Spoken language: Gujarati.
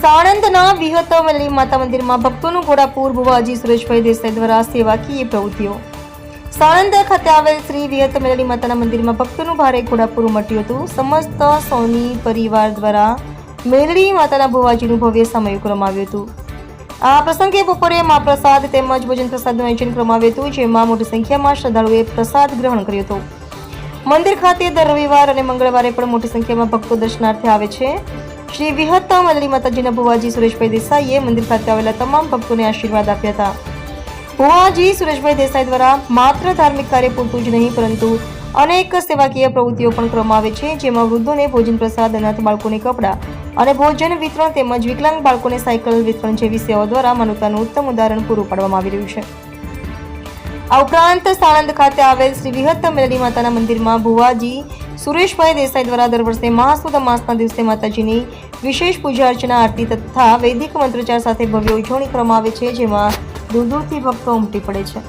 સાણંદના વિહત મેલડી માતા મંદિરમાં ભક્તોનું ઘોડાપુર ભુવાજી સુરેશભાઈ દેસાઈ દ્વારા સેવાકીય પ્રવૃત્તિઓ। સાણંદ ખાતે આવેલ શ્રી વિહત મેલડી માતાના મંદિરમાં ભક્તોનું ભારે ઘોડાપુર ઉમટ્યું હતું। સમસ્ત સોની પરિવાર દ્વારા મેલડી માતાના ભુવાજીનું ભવ્ય સામયું કરવામાં આવ્યું હતું। આ પ્રસંગે બપોરે મહાપ્રસાદ તેમજ ભોજન પ્રસાદનું આયોજન કરવામાં આવ્યું હતું, જેમાં મોટી સંખ્યામાં શ્રદ્ધાળુઓએ પ્રસાદ ગ્રહણ કર્યો હતો। મંદિર ખાતે દર રવિવાર અને મંગળવારે પણ મોટી સંખ્યામાં ભક્તો દર્શનાર્થે આવે છે। શ્રી વિહત મેલડી માતાજીના ભુવાજી સુરેશભાઈ દેસાઈએ મંદિર ખાતે આવેલા તમામ ભક્તોને આશીર્વાદ આપ્યા હતા। ભુવાજી સુરેશભાઈ દેસાઈ દ્વારા માત્ર ધાર્મિક કાર્ય પૂરતું જ નહીં, પરંતુ અનેક સેવાકીય પ્રવૃત્તિઓ પણ કરવામાં આવે છે, જેમાં વૃદ્ધોને ભોજન પ્રસાદ, અનાથ બાળકોને કપડાં અને ભોજન વિતરણ તેમજ વિકલાંગ બાળકોને સાયકલ વિતરણ જેવી સેવાઓ દ્વારા માનવતાનું ઉત્તમ ઉદાહરણ પૂરું પાડવામાં આવી રહ્યું છે। આ ઉપરાંત સાણંદ ખાતે આવેલ શ્રી વિહત મેલડી માતાના મંદિરમાં ભુવાજી સુરેશભાઈ દેસાઈ દ્વારા દર વર્ષે મહાસુદ અમાસના દિવસે માતાજીની વિશેષ પૂજા અર્ચના, આરતી તથા વૈદિક મંત્રોચ્ચાર સાથે ભવ્ય ઉજવણી કરવામાં આવે છે, જેમાં દૂર દૂરથી ભક્તો ઉમટી પડે છે।